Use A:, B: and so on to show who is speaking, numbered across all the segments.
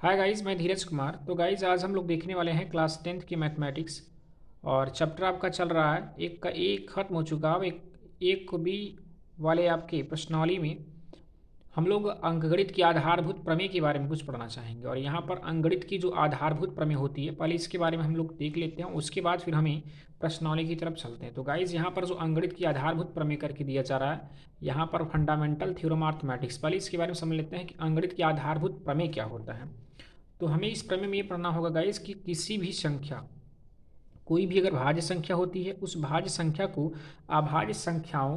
A: Hi guys, मैं धीरज कुमार। तो guys आज हम लोग देखने वाले हैं क्लास 10th की मैथमेटिक्स। और चैप्टर आपका चल रहा है, एक का एक ख़त्म हो चुका। अब एक को बी वाले आपके प्रश्नावली में हम लोग अंकगणित की आधारभूत प्रमेय के बारे में कुछ पढ़ना चाहेंगे। और यहाँ पर अंकगणित की जो आधारभूत प्रमेय होती है, पहले इसके बारे में हम लोग देख लेते हैं, उसके बाद फिर हमें प्रश्नावली की तरफ चलते हैं। तो गाइज यहाँ पर जो अंकगणित की आधारभूत प्रमेय करके दिया जा रहा है, यहाँ पर फंडामेंटल थ्योरम मैथमेटिक्स, पहले इसके बारे में समझ लेते हैं कि अंकगणित की आधारभूत प्रमेय क्या होता है। तो हमें इस प्रमेय में ये पढ़ना होगा गाइस कि किसी भी संख्या, कोई भी अगर भाज्य संख्या होती है, उस भाज्य संख्या को अभाज्य संख्याओं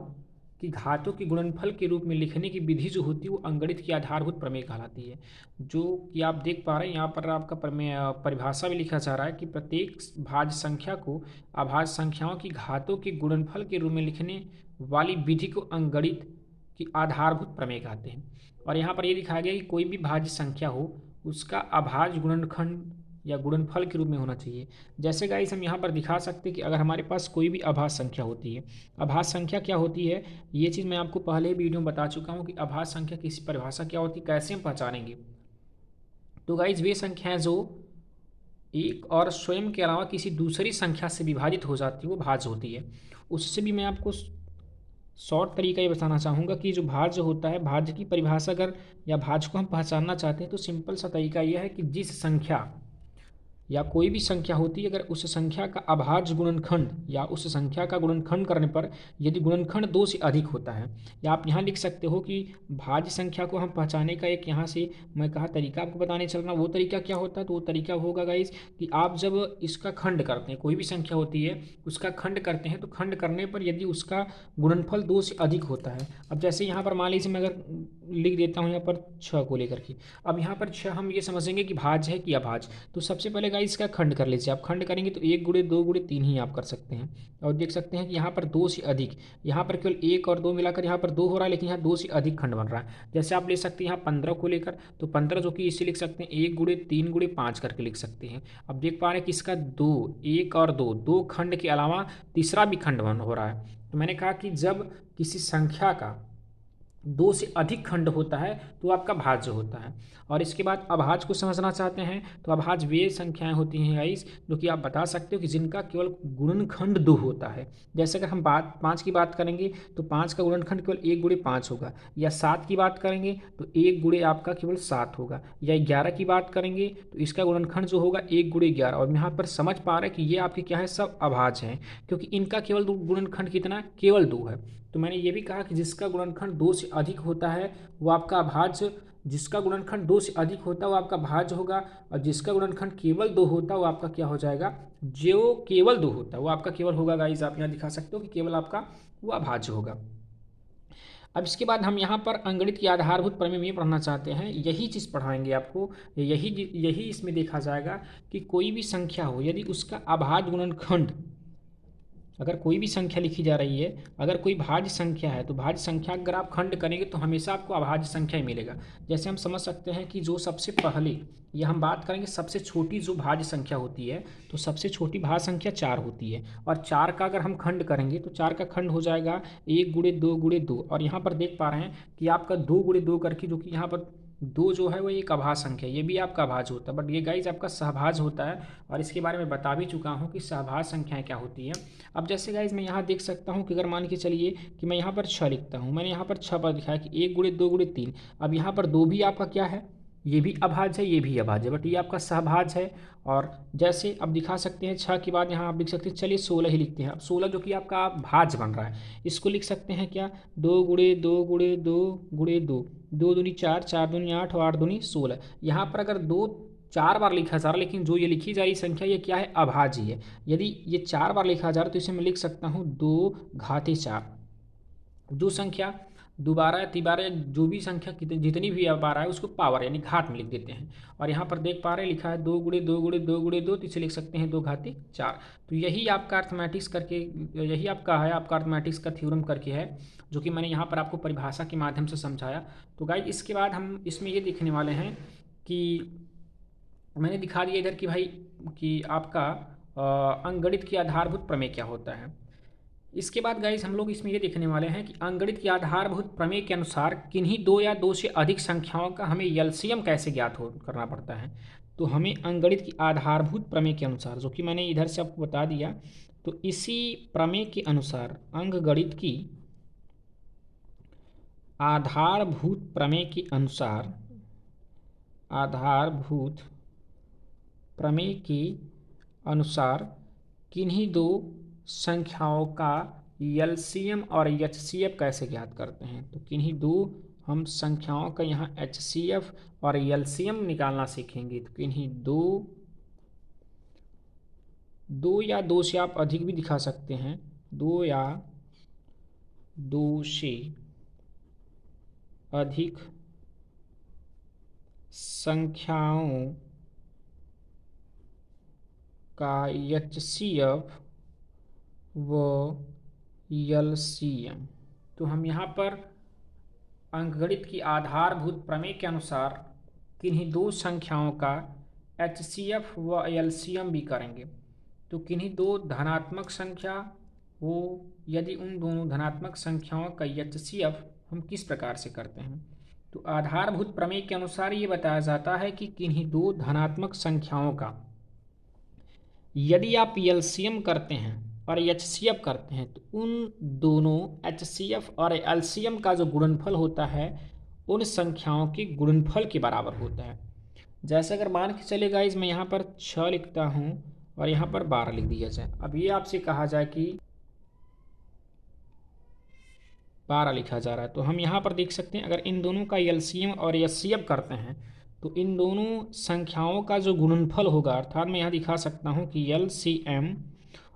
A: की घातों के गुणनफल के रूप में लिखने की विधि जो होती है वो अंकगणित की आधारभूत प्रमेय कहलाती है। जो कि आप देख पा रहे हैं यहाँ पर आपका प्रमेय परिभाषा भी लिखा जा रहा है कि प्रत्येक भाज्य संख्या को अभाज्य संख्याओं की घातों के गुणनफल के रूप में लिखने वाली विधि को अंकगणित की आधारभूत प्रमेय कहते हैं। और यहाँ पर ये दिखाया गया कि कोई भी भाज्य संख्या हो, उसका अभाज्य गुणनखंड या गुणनफल के रूप में होना चाहिए। जैसे गाइस हम यहाँ पर दिखा सकते हैं कि अगर हमारे पास कोई भी अभाज्य संख्या होती है, अभाज्य संख्या क्या होती है, ये चीज़ मैं आपको पहले ही वीडियो में बता चुका हूँ कि अभाज्य संख्या की परिभाषा क्या होती है, कैसे हम पहचानेंगे। तो गाइस वे संख्याएं जो एक और स्वयं के अलावा किसी दूसरी संख्या से विभाजित हो जाती है वो भाज्य होती है। उससे भी मैं आपको शॉर्ट तरीका ये बताना चाहूँगा कि जो भाज्य होता है, भाज्य की परिभाषा अगर या भाज्य को हम पहचानना चाहते हैं तो सिंपल सा तरीका यह है कि जिस संख्या या कोई भी संख्या होती है, अगर उस संख्या का अभाज्य गुणनखंड या उस संख्या का गुणनखंड करने पर यदि गुणनखंड 2 से अधिक होता है, या आप यहाँ लिख सकते हो कि भाज्य संख्या को हम पहचाने का एक यहाँ से मैं कहा तरीका आपको बताने चल रहा हूँ। वो तरीका क्या होता है, तो वो तरीका होगा गाइस कि आप जब इसका खंड करते हैं, कोई भी संख्या होती है उसका खंड करते हैं, तो खंड करने पर यदि उसका गुणनफल 2 से अधिक होता है। अब जैसे यहाँ पर मान लीजिए मैं अगर लिख देता हूँ यहाँ पर 6 को लेकर के, अब यहाँ पर 6 हम ये समझेंगे कि भाज्य है कि अभाज्य। तो सबसे पहले गाइस इसका खंड कर लीजिए। आप खंड करेंगे तो 1 गुणे 2 गुणे 3 ही आप कर सकते हैं। और देख सकते हैं कि यहाँ पर 2 से अधिक, यहाँ पर केवल 1 और 2 मिलाकर यहाँ पर 2 हो रहा है, लेकिन यहाँ 2 से अधिक खंड बन रहा है। जैसे आप ले सकते हैं यहाँ 15 को लेकर, तो 15 जो कि इसे लिख सकते हैं 1 गुणे 3 गुणे 5 करके लिख सकते हैं। अब देख पा रहे हैं कि इसका 2, 1 और 2, 2 खंड के अलावा तीसरा भी खंड बन हो रहा है। तो मैंने कहा कि जब किसी संख्या का 2 से अधिक खंड होता है तो आपका भाज्य होता है। और इसके बाद अभाज्य को समझना चाहते हैं, तो अभाज्य वे संख्याएं होती हैं गाइस जो कि आप बता सकते हो कि जिनका केवल गुणनखंड 2 होता है। जैसे अगर हम 5 की बात करेंगे तो 5 का गुणनखंड केवल 1 गुणे 5 होगा, या 7 की बात करेंगे तो 1 गुणे आपका केवल 7 होगा, या 11 की बात करेंगे तो इसका गुणनखंड जो होगा 1 गुणे 11। और यहाँ पर समझ पा रहे हैं कि ये आपके क्या है, सब अभाज्य हैं, क्योंकि इनका केवल गुणनखंड कितना है, केवल 2 है। तो मैंने ये भी कहा कि जिसका गुणनखंड 2 से अधिक होता है वो आपका अभाज्य, जिसका गुणनखंड 2 से अधिक होता है वो आपका भाज्य होगा, और जिसका गुणनखंड केवल 2 होता है वो आपका क्या हो जाएगा, जो केवल 2 होता है वो आपका केवल होगा। गाइस आप यहाँ दिखा सकते हो कि केवल आपका वो अभाज्य होगा। अब इसके बाद हम यहाँ पर अंगणित की आधारभूत प्रमेय में पढ़ना चाहते हैं, यही चीज़ पढ़ाएंगे आपको। यही यही इसमें देखा जाएगा कि कोई भी संख्या हो, यदि उसका अभाज्य गुणनखंड, अगर कोई भी संख्या लिखी जा रही है, अगर कोई भाज्य संख्या है तो भाज्य संख्या अगर आप खंड करेंगे तो हमेशा आपको अभाज्य संख्या ही मिलेगा। जैसे हम समझ सकते हैं कि जो सबसे पहले, या हम बात करेंगे सबसे छोटी जो भाज्य संख्या होती है, तो सबसे छोटी भाज्य संख्या 4 होती है। और 4 का अगर हम खंड करेंगे तो 4 का खंड हो जाएगा 1 गुणे 2 गुणे 2। और यहाँ पर देख पा रहे हैं कि आपका 2 गुणे 2 करके, जो कि यहाँ पर 2 जो है वो एक अभाज्य संख्या है, ये भी आपका अभाज्य होता है, बट ये गाइज आपका सहभाज्य होता है। और इसके बारे में बता भी चुका हूँ कि सहभाज्य संख्याएं क्या होती हैं। अब जैसे गाइज मैं यहाँ देख सकता हूँ कि अगर मान के चलिए कि मैं यहाँ पर 6 लिखता हूँ, मैंने यहाँ पर 6 पर दिखाया कि 1 गुणे 2 गुणे 3। अब यहाँ पर 2 भी आपका क्या है, ये भी अभाज्य है, ये भी अभाज्य है, बट ये आपका सहभाज्य है। और जैसे अब दिखा सकते हैं 6 के बाद यहाँ आप लिख सकते हैं, चलिए 16 ही लिखते हैं। अब 16 जो कि आपका भाज्य बन रहा है, इसको लिख सकते हैं क्या, 2 गुणे 2 गुणे 2 गुणे 2, 2 दूनी 4, 4 दूनी 8 और 8 दूनी 16। यहाँ पर अगर 2 4 बार लिखा जा रहा है, लेकिन जो ये लिखी जा रही संख्या ये क्या है, अभाज्य है। यदि ये 4 बार लिखा जा रहा है तो इसे मैं लिख सकता हूँ 2 घाते 4। जो संख्या दोबारा तिबारा जो भी संख्या जितनी भी बार है उसको पावर यानी घात में लिख देते हैं। और यहाँ पर देख पा रहे हैं लिखा है 2 गुणे 2 गुणे 2 गुणे 2, तो इसे लिख सकते हैं 2 घाते 4। तो यही आपका अर्थमैटिक्स करके, यही आपका है, आपका अर्थमैटिक्स का थ्योरम करके है, जो कि मैंने यहाँ पर आपको परिभाषा के माध्यम से समझाया। तो गाइस इसके बाद हम इसमें ये देखने वाले हैं कि मैंने दिखा दिया इधर कि भाई कि आपका अंकगणित की आधारभूत प्रमेय क्या होता है। इसके बाद गाइस हम लोग इसमें ये देखने वाले हैं कि अंकगणित की आधारभूत प्रमेय के अनुसार किन्हीं दो या दो से अधिक संख्याओं का हमें एलसीएम कैसे ज्ञात हो करना पड़ता है। तो हमें अंकगणित की आधारभूत प्रमेय के अनुसार, जो कि मैंने इधर से आपको बता दिया, तो इसी प्रमेय के अनुसार अंकगणित की आधारभूत प्रमेय के अनुसार, आधारभूत प्रमेय के अनुसार किन्हीं दो संख्याओं का एलसीएम और एचसीएफ कैसे ज्ञात करते हैं। तो किन्हीं दो हम संख्याओं का यहाँ एचसीएफ और एलसीएम निकालना सीखेंगे। तो किन्हीं दो या दो से आप अधिक भी दिखा सकते हैं, दो या दो से अधिक संख्याओं का एचसीएफ व एलसीएम। तो हम यहाँ पर अंकगणित की आधारभूत प्रमेय के अनुसार किन्हीं दो संख्याओं का एचसीएफ व एलसीएम भी करेंगे। तो किन्हीं दो धनात्मक संख्या हो, यदि उन दोनों धनात्मक संख्याओं का एचसीएफ हम किस प्रकार से करते हैं। तो आधारभूत प्रमेय के अनुसार ये बताया जाता है कि किन्हीं दो धनात्मक संख्याओं का यदि आप एलसीएम करते हैं और एचसीएफ करते हैं, तो उन दोनों एचसीएफ और एलसीएम का जो गुणनफल होता है उन संख्याओं के गुणनफल के बराबर होता है। जैसे अगर मान के चले गाइस, मैं यहाँ पर 6 लिखता हूँ और यहाँ पर 12 लिख दिया जाए। अब ये आपसे कहा जाए कि 12 लिखा जा रहा है, तो हम यहाँ पर देख सकते हैं अगर इन दोनों का एलसीएम और एचसीएफ करते हैं तो इन दोनों संख्याओं का जो गुणनफल होगा, अर्थात मैं यहाँ दिखा सकता हूँ कि एलसीएम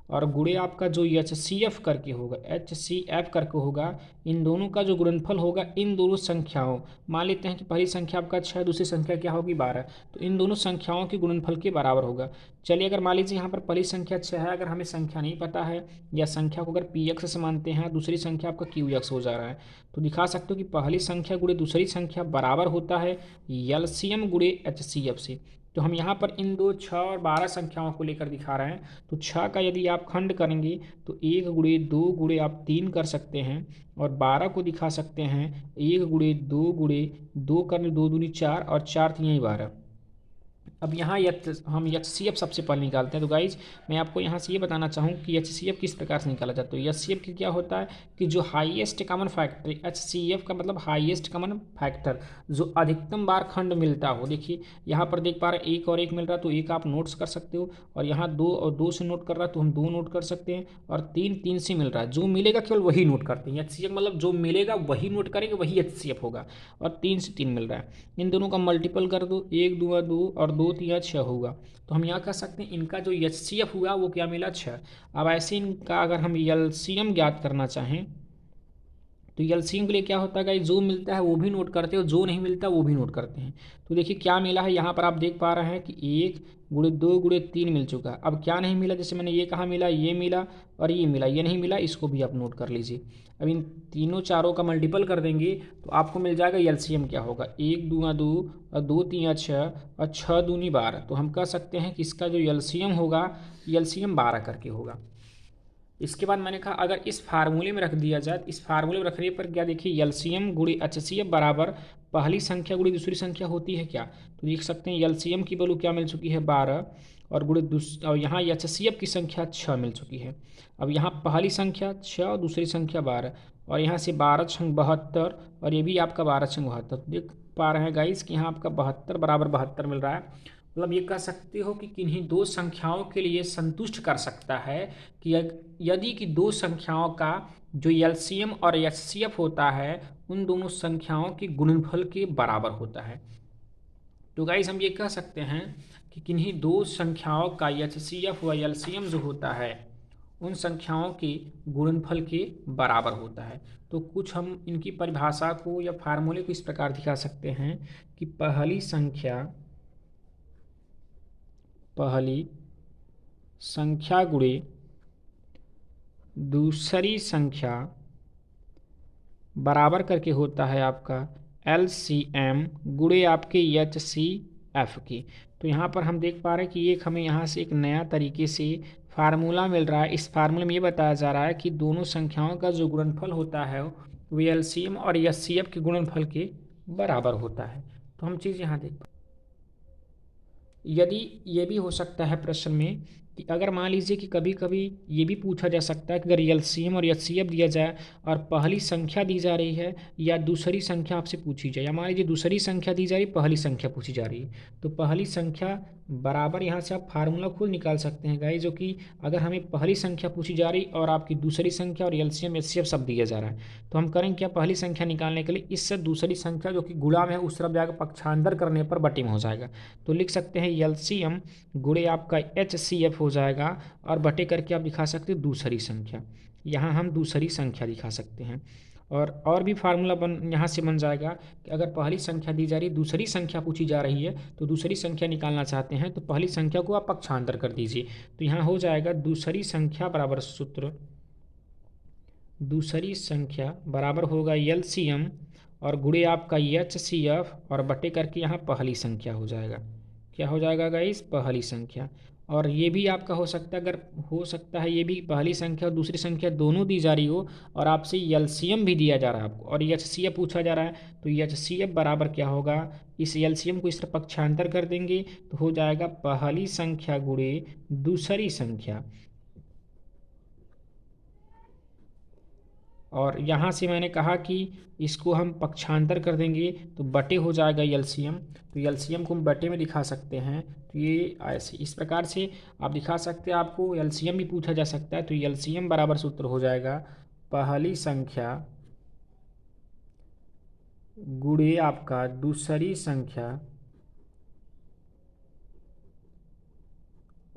A: और गुणे आपका जो एचसीएफ करके होगा, एचसीएफ करके होगा, इन दोनों का जो गुणनफल होगा इन दोनों संख्याओं, मान लेते हैं कि पहली संख्या आपका 6, दूसरी संख्या क्या होगी 12, तो इन दोनों संख्याओं के गुणनफल के बराबर होगा। चलिए अगर मान लीजिए यहाँ पर पहली संख्या 6 है, अगर हमें संख्या नहीं पता है या संख्या को अगर पी एक्स से मानते हैं, दूसरी संख्या आपका क्यू एक्स हो जा रहा है, तो दिखा सकते हो कि पहली संख्या गुणे दूसरी संख्या बराबर होता है एलसीएम गुणे एचसीएफ से। तो हम यहाँ पर इन दो 6 और 12 संख्याओं को लेकर दिखा रहे हैं। तो 6 का यदि आप खंड करेंगे तो 1 गुणे 2 गुणे आप 3 कर सकते हैं, और 12 को दिखा सकते हैं 1 गुणे 2 गुणे 2 करने 2 दूनी 4 और 4 3 12। अब यहाँ हम एच सी एफ सबसे पहले निकालते हैं। तो गाइज मैं आपको यहाँ से ये बताना चाहूँ कि एच सी एफ किस प्रकार से निकाला जाता है। एच सी एफ की क्या होता है कि जो highest common factor, H C F का मतलब हाईएस्ट कॉमन फैक्टर, जो अधिकतम बार खंड मिलता हो। देखिए यहाँ पर देख पा रहे हैं 1 और 1 मिल रहा है, तो 1 आप नोट्स कर सकते हो, और यहाँ 2 और 2 से नोट कर रहा है तो हम 2 नोट कर सकते हैं, और 3 3 से मिल रहा है, जो मिलेगा केवल वही नोट करते हैं। एच सी एफ मतलब जो मिलेगा वही नोट करेंगे, वही एच सी एफ होगा। और 3 से 3 मिल रहा है, इन दोनों का मल्टीपल कर दो, 1 2 2 और 2 3 6 होगा। तो हम यहाँ कह सकते हैं इनका जो एच सी एफ हुआ वो क्या मिला 6। अब ऐसे इनका अगर हम एलसीएम ज्ञात करना चाहें तो एलसीएम के लिए क्या होता है गाइस, जो मिलता है वो भी नोट करते हो, जो नहीं मिलता वो भी नोट करते हैं। तो देखिए क्या मिला है, यहाँ पर आप देख पा रहे हैं कि 1 गुणे 2 गुणे 3 मिल चुका है। अब क्या नहीं मिला, जैसे मैंने ये कहा मिला, ये मिला और ये मिला, ये नहीं मिला, इसको भी आप नोट कर लीजिए। अब इन तीनों चारों का मल्टीपल कर देंगे तो आपको मिल जाएगा एलसीएम क्या होगा, 1 दूना 2 और 2 3 6 और 6 दूनी 12। तो हम कह सकते हैं कि इसका जो एलसीएम होगा, एलसीएम 12 करके होगा। इसके बाद मैंने कहा अगर इस फार्मूले में रख दिया जाए, तो इस फार्मूले में रखने पर क्या, देखिए एलसीएम गुणे एचसीएफ बराबर पहली संख्या गुणे दूसरी संख्या होती है क्या, तो देख सकते हैं एलसीएम की वैल्यू क्या मिल चुकी है 12, और और यहाँ एचसीएफ की संख्या 6 मिल चुकी है। अब यहाँ पहली संख्या 6 और दूसरी संख्या 12, और यहाँ से 12 छंग 72, और ये भी आपका 12 छंग 72। देख पा रहे हैं गाइस कि यहाँ आपका 72 बराबर 72 मिल रहा है। मतलब ये कह सकते हो कि किन्हीं दो संख्याओं के लिए संतुष्ट कर सकता है कि यदि कि दो संख्याओं का जो एलसीएम और एचसीएफ होता है उन दोनों संख्याओं के गुणनफल के बराबर होता है। तो गाइस हम ये कह सकते हैं कि किन्हीं दो संख्याओं का एचसीएफ व एलसीएम जो होता है उन संख्याओं के गुणनफल के बराबर होता है। तो कुछ हम इनकी परिभाषा को या फार्मूले को इस प्रकार दिखा सकते हैं कि पहली संख्या गुणे दूसरी संख्या बराबर करके होता है आपका एलसीएम गुणे आपके एचसीएफ की। तो यहाँ पर हम देख पा रहे हैं कि एक हमें यहाँ से एक नया तरीके से फार्मूला मिल रहा है, इस फार्मूले में ये बताया जा रहा है कि दोनों संख्याओं का जो गुणनफल होता है वो एलसीएम और एचसीएफ के गुणनफल के बराबर होता है। तो हम चीज़ यहाँ देख, यदि ये भी हो सकता है प्रश्न में कि अगर मान लीजिए कि कभी कभी ये भी पूछा जा सकता है कि अगर एलसीएम और एचसीएफ दिया जाए और पहली संख्या दी जा रही है या दूसरी संख्या आपसे पूछी जाए, या मान लीजिए दूसरी संख्या दी जा रही है, पहली संख्या पूछी जा रही है, तो पहली संख्या बराबर यहाँ से आप फार्मूला खुद निकाल सकते हैं गाइस, जो कि अगर हमें पहली संख्या पूछी जा रही और आपकी दूसरी संख्या और एलसीएम एचसीएफ सब दिया जा रहा है, तो हम करेंगे क्या, पहली संख्या निकालने के लिए इससे दूसरी संख्या जो कि गुणा में है उस तरफ जाकर पक्षांतर करने पर बटे में हो जाएगा। तो लिख सकते हैं एलसीएम गुणे आपका एचसीएफ हो जाएगा और बटे करके आप दिखा सकते हैं दूसरी संख्या, यहाँ हम दूसरी संख्या दिखा सकते हैं। और भी फार्मूला यहाँ से बन जाएगा कि अगर पहली संख्या दी जा रही है, दूसरी संख्या पूछी जा रही है, तो दूसरी संख्या निकालना चाहते हैं तो पहली संख्या को आप पक्षांतर कर दीजिए, तो यहाँ हो जाएगा दूसरी संख्या बराबर सूत्र, दूसरी संख्या बराबर होगा एलसीएम और गुणे आपका एचसीएफ और बटे करके यहाँ पहली संख्या हो जाएगा। क्या हो जाएगा गाइस, पहली संख्या। और ये भी आपका हो सकता है, अगर हो सकता है ये भी पहली संख्या और दूसरी संख्या दोनों दी जा रही हो और आपसे एलसीएम भी दिया जा रहा है आपको और एचसीएफ पूछा जा रहा है, तो एचसीएफ बराबर क्या होगा, इस एलसीएम को इस तरह पक्षांतर कर देंगे तो हो जाएगा पहली संख्या गुणे दूसरी संख्या, और यहाँ से मैंने कहा कि इसको हम पक्षांतर कर देंगे तो बटे हो जाएगा एलसीएम, तो एलसीएम को हम बटे में दिखा सकते हैं, तो ये ऐसे इस प्रकार से आप दिखा सकते हैं। आपको एलसीएम भी पूछा जा सकता है, तो एलसीएम बराबर सूत्र हो जाएगा पहली संख्या गुणे आपका दूसरी संख्या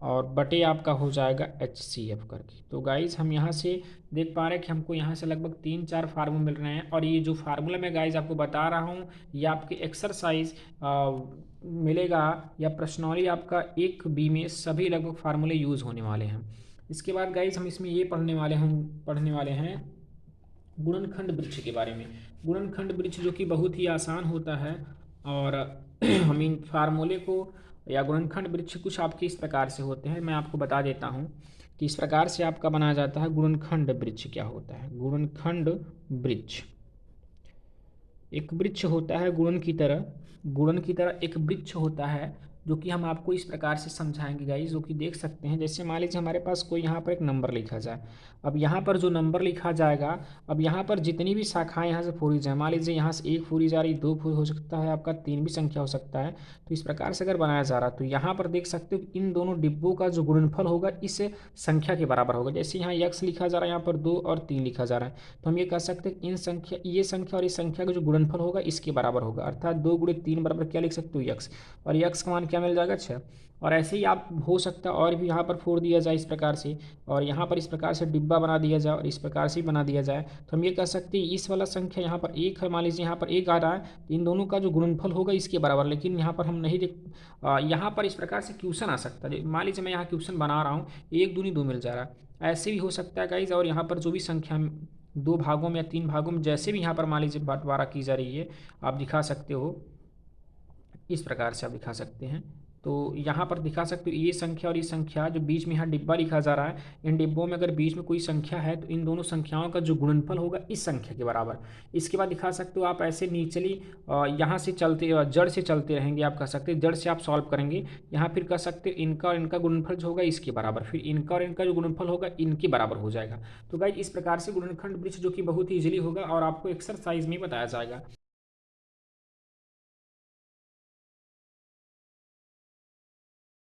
A: और बटे आपका हो जाएगा एचसीएफ करके। तो गाइज हम यहाँ से देख पा रहे हैं कि हमको यहाँ से लगभग 3-4 फार्मूले मिल रहे हैं, और ये जो फार्मूला मैं गाइज आपको बता रहा हूँ ये आपके एक्सरसाइज मिलेगा या प्रश्नौली आपका 1B में सभी लगभग फार्मूले यूज़ होने वाले हैं। इसके बाद गाइज हम इसमें ये पढ़ने वाले हैं गुणनखंड वृक्ष के बारे में। गुणनखंड वृक्ष जो कि बहुत ही आसान होता है, और हम इन फार्मूले को या गुणनखंड वृक्ष कुछ आपके इस प्रकार से होते हैं, मैं आपको बता देता हूँ कि इस प्रकार से आपका बनाया जाता है। गुणनखंड वृक्ष क्या होता है, गुणनखंड वृक्ष एक वृक्ष होता है गुणन की तरह एक वृक्ष होता है, जो कि हम आपको इस प्रकार से समझाएंगे गाइस, जो कि देख सकते हैं। जैसे मान लीजिए हमारे पास कोई यहाँ पर एक नंबर लिखा जाए, अब यहाँ पर जो नंबर लिखा जाएगा, अब यहाँ पर जितनी भी शाखाएं यहाँ से फोड़ी जाए, मान लीजिए यहाँ से 1 फोड़ी जा रही, 2 फोड़ी हो सकता है, आपका 3 भी संख्या हो सकता है, तो इस प्रकार से अगर बनाया जा रहा है तो यहाँ पर देख सकते हो कि इन दोनों डिब्बों का जो गुणनफल होगा इस संख्या के बराबर होगा। जैसे यहाँ x लिखा जा रहा है, यहाँ पर 2 और 3 लिखा जा रहा है, तो हम ये कह सकते हैं इन संख्या ये संख्या और इस संख्या का जो गुणनफल होगा इसके बराबर होगा, अर्थात 2 गुणे 3 बराबर क्या लिख सकते हो, x, और x का मान क्या मिल जाएगा, 6। और ऐसे ही आप हो सकता है और भी यहाँ पर फोड़ दिया जाए इस प्रकार से, और यहाँ पर इस प्रकार से डिब्बा बना दिया जाए और इस प्रकार से बना दिया जाए, तो हम ये कह सकते हैं इस वाला संख्या यहाँ पर 1 है, मान लीजिए यहाँ पर 1 आ रहा है, तो इन दोनों का जो गुणनफल होगा इसके बराबर। लेकिन यहाँ पर हम नहीं देख, यहाँ पर इस प्रकार से क्वेश्चन आ सकता है, मान लीजिए मैं यहाँ क्वेश्चन बना रहा हूँ 1 दूनी 2 मिल जा रहा है, ऐसे भी हो सकता है गाइज। और यहाँ पर जो भी संख्या 2 भागों में या 3 भागों में जैसे भी यहाँ पर मान लीजिए बंटवारा की जा रही है, आप दिखा सकते हो इस प्रकार से, आप दिखा सकते हैं। तो यहाँ पर दिखा सकते हो ये संख्या और ये संख्या जो बीच में यहाँ डिब्बा लिखा जा रहा है, इन डिब्बों में अगर बीच में कोई संख्या है तो इन दोनों संख्याओं का जो गुणनफल होगा इस संख्या के बराबर। इसके बाद दिखा सकते हो आप ऐसे निचली यहाँ से चलते जड़ से चलते रहेंगे, आप कह सकते हैं जड़ से आप सॉल्व करेंगे, यहाँ फिर कह सकते हो इनका और इनका गुणनफल जो होगा इसके बराबर, फिर इनका और इनका जो गुणनफल होगा इनके बराबर हो जाएगा। तो गाइस इस प्रकार से गुणनखंड वृक्ष जो कि बहुत ही ईजिली होगा और आपको एक्सरसाइज में बताया जाएगा।